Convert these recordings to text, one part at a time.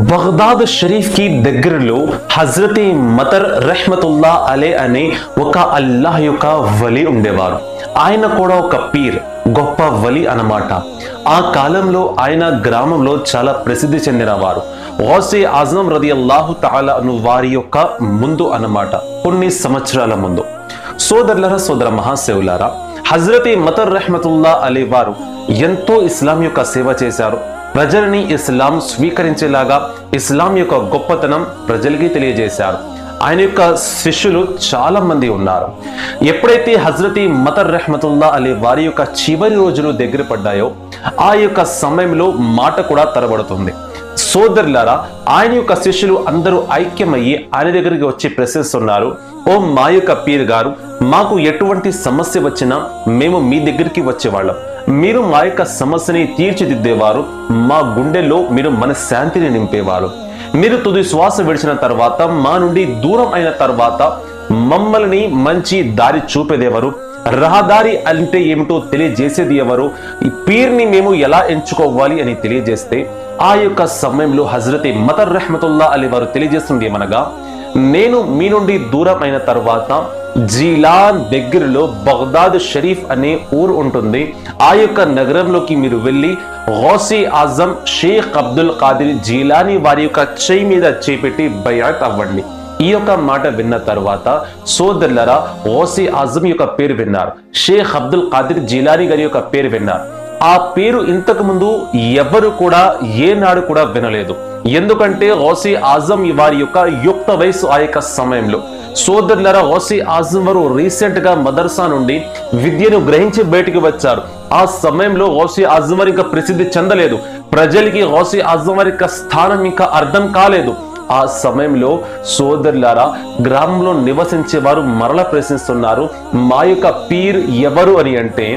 Baghdad Sharif కి దగ్గరలో హజరత్ మతర్ రెహ్మతుల్లా అలే అనే ఒక అల్లాహ్ యొక్క వలి ఉండేవారు. ఆయన కూడా ఒక పీర్, గొప్ప వలి అన్నమాట. ఆ కాలంలో ఆయన గ్రామంలో చాలా ప్రసిద్ధి చెందినవారు. గౌసే ఆజం రదియల్లాహు తఆలా అను వారి యొక్క ముందు అన్నమాట, కొన్ని సంవత్సరాల ముందు. సోదరులారా, సోదర మహాశివులారా, హజరత్ మతర్ రెహ్మతుల్లా అలే వారు ఎంతో ఇస్లాం యొక్క సేవ చేశారు. ప్రజలని ఇస్లాం స్వీకరించేలాగా ఇస్లాం యొక్క గొప్పతనం ప్రజలకి తెలియజేశారు. ఆయన యొక్క శిష్యులు చాలా మంది ఉన్నారు. ఎప్పుడైతే హజరత్ మతర్ రెహ్మతుల్లా అలే వారి యొక్క చివరి రోజులు దగ్గర పడ్డాయో ఆ యొక్క సమయంలో మాట కూడా తరబడుతుంది. సోదరులారా, ఆయన యొక్క శిష్యులు అందరూ ఐక్యమయ్యి ఆయన దగ్గరికి వచ్చి ప్రశ్నిస్తున్నారు, ఓ మా యొక్క పీర్ గారు, మాకు ఎటువంటి సమస్య వచ్చినా మేము మీ దగ్గరికి వచ్చేవాళ్ళం. మీరు మా యొక్క సమస్యని తీర్చిదిద్దేవారు. మా గుండెల్లో మీరు మనశ్శాంతిని నింపేవారు. మీరు తుది శ్వాస విడిచిన తర్వాత, మా నుండి దూరం అయిన తర్వాత మమ్మల్ని మంచి దారి చూపేదెవరు? రహదారి అంటే ఏమిటో తెలియజేసేది ఎవరు? ఈ పీర్ని మేము ఎలా ఎంచుకోవాలి అని తెలియజేస్తే ఆ యొక్క సమయంలో హజరత్ మతర్ రెహ్మతుల్లా అలీ వారు తెలియజేస్తుంది ఏమనగా, నేను మీ నుండి దూరం అయిన తర్వాత జీలాన్ దగ్గరలో బగ్దాద్ షరీఫ్ అనే ఊరు ఉంటుంది. ఆ యొక్క నగరంలోకి మీరు వెళ్ళి గౌసే ఆజం షేక్ అబ్దుల్ ఖాదిర్ జీలానీ వారి యొక్క చేయి మీద చేపెట్టి బయాత్ అవ్వండి. ఈ యొక్క మాట విన్న తర్వాత సోదరులారా, గౌసే ఆజం యొక్క పేరు విన్నారు, షేక్ అబ్దుల్ ఖాదిర్ జీలానీ గారి యొక్క పేరు విన్నారు. ఆ పేరు ఇంతకు ముందు ఎవరు కూడా ఏనాడు కూడా వినలేదు. ఎందుకంటే గౌసే ఆజం వారి యొక్క యుక్త వయసు ఆ యొక్క సమయంలో. సోదరులారా, గౌసే ఆజం వారు రీసెంట్ గా మదర్సా నుండి విద్యను గ్రహించి బయటికి వచ్చారు. ఆ సమయంలో గౌసే ఆజం వారి ఇంకా ప్రసిద్ధి చెందలేదు. ప్రజలకి గౌసే ఆజం వారి యొక్క స్థానం ఇంకా అర్థం కాలేదు. ఆ సమయంలో సోదరులారా, గ్రామంలో నివసించే వారు మరల ప్రశ్నిస్తున్నారు, మా యొక్క పీర్ ఎవరు అని అంటే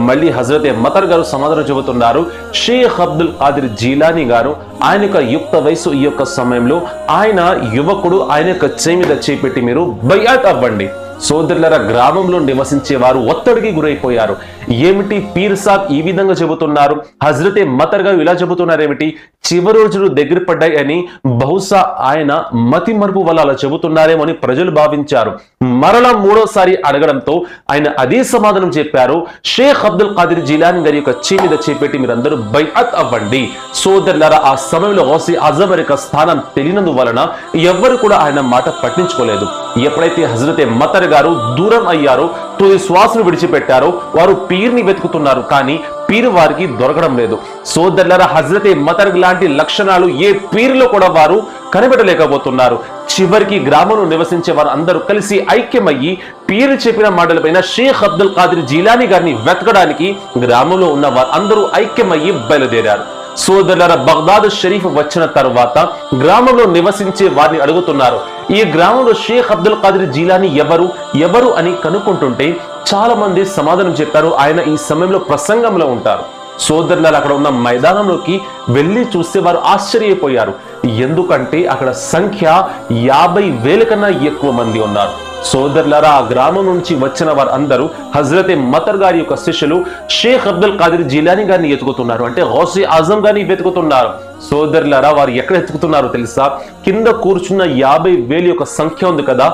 మళ్ళీ హజరత్ మతర్ గారు సమాధానం చెబుతున్నారు, షేక్ అబ్దుల్ ఖాదిర్ జీలానీ గారు. ఆయన యొక్క యుక్త వయసు ఈ యొక్క సమయంలో ఆయన యువకుడు. ఆయన యొక్క చేయి మీద చేపెట్టి మీరు బయాత్ అవ్వండి. సోదరులారా, గ్రామంలో నివసించే వారు ఒత్తిడికి గురైపోయారు. ఏమిటి పీర్ సాబ్ ఈ విధంగా చెబుతున్నారు, హజరత్ మతర్ గారు ఇలా చెబుతున్నారు ఏమిటి, చివరి రోజులు దగ్గర పడ్డాయి అని బహుశా ఆయన మతి మరుపు వల్ల అలా చెబుతున్నారేమో అని ప్రజలు భావించారు. మరలా మూడోసారి అడగడంతో ఆయన అదే సమాధానం చెప్పారు, షేక్ అబ్దుల్ ఖాదిర్ జీలానీ గారి యొక్క చేయి మీద చేపెట్టి మీరందరూ బైఅత్ అవ్వండి. సోదరులారా, ఆ సమయంలో గౌసే ఆజం వారి యొక్క స్థానం తెలియనందు వలన ఎవ్వరు కూడా ఆయన మాట పట్టించుకోలేదు. ఎప్పుడైతే హజరత్ మతర్ గారు దూరం అయ్యారో, తుది శ్వాసను విడిచిపెట్టారో, వారు పీర్ని వెతుకుతున్నారు, కానీ పీర్ వారికి దొరకడం లేదు. సోదరులారా, హజరత్ మతర్ లాంటి లక్షణాలు ఏ పీర్లో కూడా వారు కనిపెట్టలేకపోతున్నారు. చివరికి గ్రామంలో నివసించే వారు అందరూ కలిసి ఐక్యమయ్యి పీర్ చెప్పిన మాటలపైన షేక్ అబ్దుల్ ఖాదిర్ జీలానీ గారిని వెతకడానికి గ్రామంలో ఉన్న వారు అందరూ ఐక్యమయ్యి బయలుదేరారు. సోదరులారా, బగ్దాద్ షరీఫ్ వచ్చిన తర్వాత గ్రామంలో నివసించే వారిని అడుగుతున్నారు, ఈ గ్రామంలో షేక్ అబ్దుల్ ఖాదిర్ జీలానీ ఎవరు అని కనుక్కుంటుంటే చాలా మంది సమాధానం చెప్పారు, ఆయన ఈ సమయంలో ప్రసంగంలో ఉంటారు. సోదరులారా, అక్కడ ఉన్న మైదానంలోకి వెళ్ళి చూస్తే వారు ఆశ్చర్యపోయారు. ఎందుకంటే అక్కడ సంఖ్య 50,000 కన్నా ఎక్కువ మంది ఉన్నారు. సోదరులారా, ఆ గ్రామం నుంచి వచ్చిన వారు అందరూ హజరత్ మతర్ గారి యొక్క శిష్యులు షేక్ అబ్దుల్ ఖాదిర్ జీలానీ గారిని వెతుకుతున్నారు, అంటే గౌసే ఆజం గారిని వెతుకుతున్నారు. సోదరులారా, వారు ఎక్కడ వెతుకుతున్నారో తెలుసా? కింద కూర్చున్న 50,000 యొక్క సంఖ్య ఉంది కదా,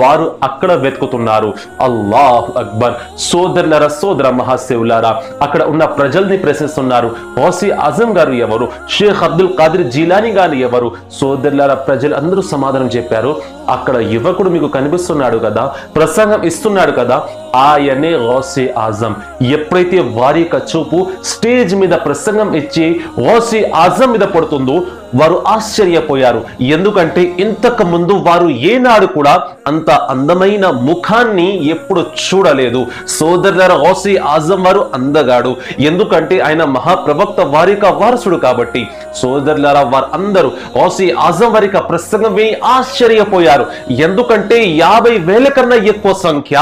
వారు అక్కడ వెతుకుతున్నారు. అల్లాహు అక్బర్. సోదరులారా, సోదర మహాశివులారా, అక్కడ ఉన్న ప్రజల్ని ప్రశ్నిస్తున్నారు, గౌసే ఆజం గారు ఎవరు, షేక్ అబ్దుల్ ఖాదిర్ జీలానీ గారు ఎవరు? సోదరులారా, ప్రజలు అందరూ సమాధానం చెప్పారు, అక్కడ యువకుడు మీకు కనిపిస్తున్నాడు కదా, ప్రసంగం ఇస్తున్నాడు కదా, ఆయనే గౌసే ఆజం. ఎప్పుడైతే వారి యొక్క చూపు స్టేజ్ మీద ప్రసంగం ఇచ్చి గౌసే ఆజం మీద పడుతుందో వారు ఆశ్చర్యపోయారు. ఎందుకంటే ఇంతకు ముందు వారు ఏనాడు కూడా అంత అందమైన ముఖాన్ని ఎప్పుడు చూడలేదు. సోదరులారా, గౌసే ఆజం వారు అందగాడు, ఎందుకంటే ఆయన మహాప్రవక్త వారి యొక్క వారసుడు కాబట్టి. సోదరులారా, వారు అందరూ గౌసే ఆజం వారి యొక్క ప్రసంగం విని ఆశ్చర్యపోయారు. ఎందుకంటే 50,000 కన్నా ఎక్కువ సంఖ్య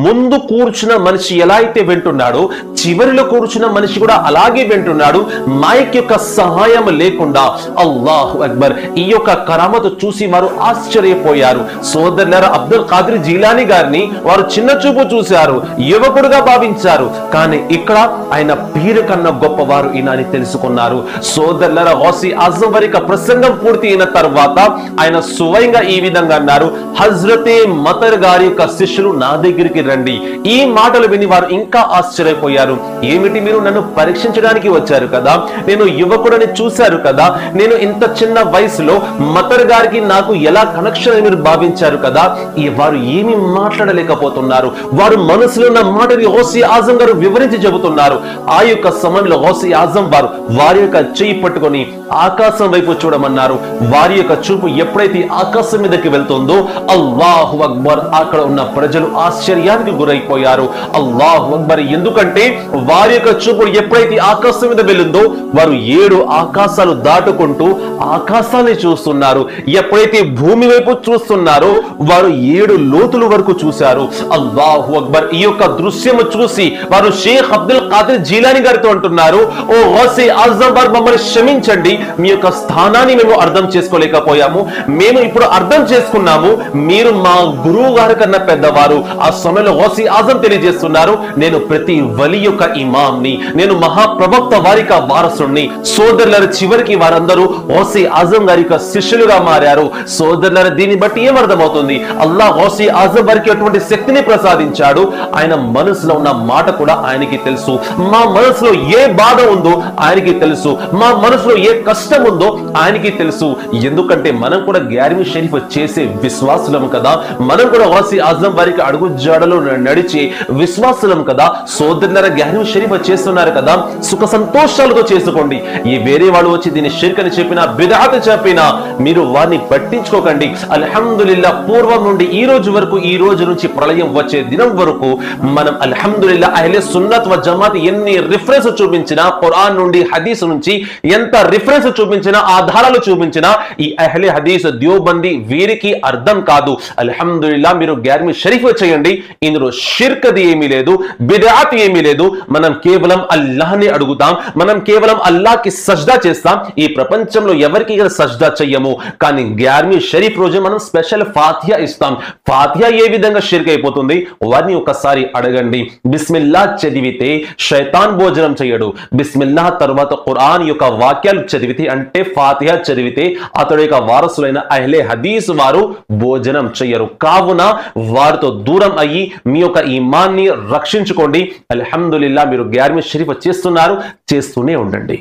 ముందు ముందు కూర్చున్న మనిషి ఎలా అయితే వింటున్నాడో చివరిలో కూర్చున్న మనిషి కూడా అలాగే వింటున్నాడు. మైక్ యొక్క సహాయం లేకుండా. అల్లాహు అక్బర్. ఈ యొక్క కరామతు చూసి వారు ఆశ్చర్యపోయారు. సోదరులారా, అబ్దుల్ ఖాదిర్ జీలానీ గారిని వారు చిన్న చూపు చూశారు, యువకుడుగా భావించారు. కానీ ఇక్కడ ఆయన పీరు కన్నా గొప్పవారు ఈయన అని తెలుసుకున్నారు. సోదరులారా, గౌసి ఆజం వారి ప్రసంగం పూర్తి అయిన తర్వాత ఆయన స్వయంగా ఈ విధంగా అన్నారు, హజ్రతే మతర్ గారి యొక్క శిష్యులు నా దగ్గరికి రండి. ఈ మాటలు విని వారు ఇంకా ఆశ్చర్యపోయారు. ఏమిటి, మీరు నన్ను పరీక్షించడానికి వచ్చారు కదా, నేను యువకుడని చూశారు కదా, నేను ఇంత చిన్న వయసులో మతర్ గారికి నాకు ఎలా కనెక్షన్ అని మీరు భావించారు కదా. వారు ఏమి మాట్లాడలేకపోతున్నారు. వారు మనసులో ఉన్న మాటని గౌసి ఆజం గారు వివరించి చెబుతున్నారు. ఆ యొక్క సమయంలో గౌసి ఆజం వారి యొక్క చెయ్యి పట్టుకొని ఆకాశం వైపు చూడమన్నారు. వారి యొక్క చూపు ఎప్పుడైతే ఆకాశం మీదకి వెళ్తుందో అల్లాహు అక్బర్, అక్కడ ఉన్న ప్రజలు ఆశ్చర్యానికి గురైపోయారు. అల్లాహు అక్బర్. ఎందుకంటే వారి యొక్క చూపు ఎప్పుడైతే ఆకాశం మీద వెళ్ళిందో వారు 7 ఆకాశాలు దాటుకుంటూ ఆకాశాన్ని చూస్తున్నారు. ఎప్పుడైతే భూమి వైపు చూస్తున్నారో వారు 7 లోతుల వరకు చూశారు. అల్లాహు అక్బర్. ఈ యొక్క దృశ్యము చూసి వారు షేక్ అబ్దుల్ ఖాదిర్ జీలానీ గారితో అంటున్నారు, ఓ గౌసి ఆజం వారు, మమ్మల్ని క్షమించండి, మీ యొక్క స్థానాన్ని మేము అర్థం చేసుకోలేకపోయాము. మేము ఇప్పుడు అర్థం చేసుకున్నాము, మీరు మా గురువు గారి కన్నా పెద్దవారు. ఆ సమయంలో గౌసి ఆజం తెలియజేస్తున్నారు, నేను ప్రతి వలి యొక్క ఇమాంని, నేను మహాప్రవక్త వారి వారసుని. సోదరుల చివరికి వారందరూ గౌసి ఆజం గారి యొక్క శిష్యులుగా మారారు. సోదరుల దీన్ని బట్టి ఏమర్థమవుతుంది, అల్లాహ్ గౌసి ఆజం వారికి అటువంటి శక్తిని ప్రసాదించాడు. ఆయన మనసులో ఉన్న మాట కూడా ఆయనకి తెలుసు. మా మనసులో ఏ బాధ ఉందో ఆయనకి తెలుసు. మా మనసులో ఏ కష్టం ఉందో ఆయనకి తెలుసు. ఎందుకంటే మనం కూడా గ్యారిమి షరీఫ్ చేసే విశ్వాసులం కదా, మనం కూడా గౌసి ఆజం వారికి అడుగు జాడలో నడిచే విశ్వాసులం కదా. సోదరులారా, గ్యారిమి షరీఫ్ చేస్తున్నారు కదా, సుఖ సంతోషాలతో చేసుకోండి. ఈ వేరే వాళ్ళు వచ్చి దీన్ని షిర్క్ అని చెప్పినా, బిదఅత్ చెప్పినా మీరు వారిని పట్టించుకోకండి. అల్హమ్దులిల్లా, పూర్వం నుండి ఈ రోజు వరకు, ఈ రోజు నుంచి ప్రళయం వచ్చే దినం వరకు మనం అల్హమ్దులిల్లా అహ్లే సున్నత్ వ జమాత్ ఎన్ని రిఫరెన్స్ చూపించినా, ఖురాన్ నుండి హదీస్ నుంచి ఎంత రిఫరెన్స్ చూపించినా, ఆధారాలు చూపించినా, ఈ అహ్లే హదీస్ దేవబంది వీరికి అర్థం కాదు. అల్హమ్దులిల్లా, మీరు గ్యారిమి షరీఫ్ చేయండి. ఇందులో షిర్క్ అది ఏమీ లేదు, బిదఅత్ ఏమీ లేదు. మనం కేవలం అల్లాహ్ని అడుగుతాం, మనం కేవలం అల్లాహ్కి సజ్దా చేస్తాం. ఈ ప్రపంచంలో ఎవరికి సజ్దా చెయ్యము. కానీ గ్యారిమి షరీఫ్ రోజు మనం స్పెషల్ ఫాతిహా ఇస్తాం. ఫాతిహా ఏ విధంగా షిర్క్ అయిపోతుంది వారిని ఒకసారి అడగండి. బిస్మిల్లా చదివితే శైతాన్ భోజనం చేయడు. బిస్మిల్లా తర్వాత ఖురాన్ యొక్క వాక్యాలు చదివితే, అంటే ఫాతిహా చదివితే అతడి యొక్క వారసులైన అహ్లే హదీస్ వారు భోజనం చెయ్యరు. కావున వారితో దూరం అయ్యి మీ యొక్క ఈమాన్ని రక్షించుకోండి. అల్హమ్దులిల్లా, మీరు గ్యారిమి షరీఫ్ చేస్తున్నారు, చేస్తూనే ఉండండి.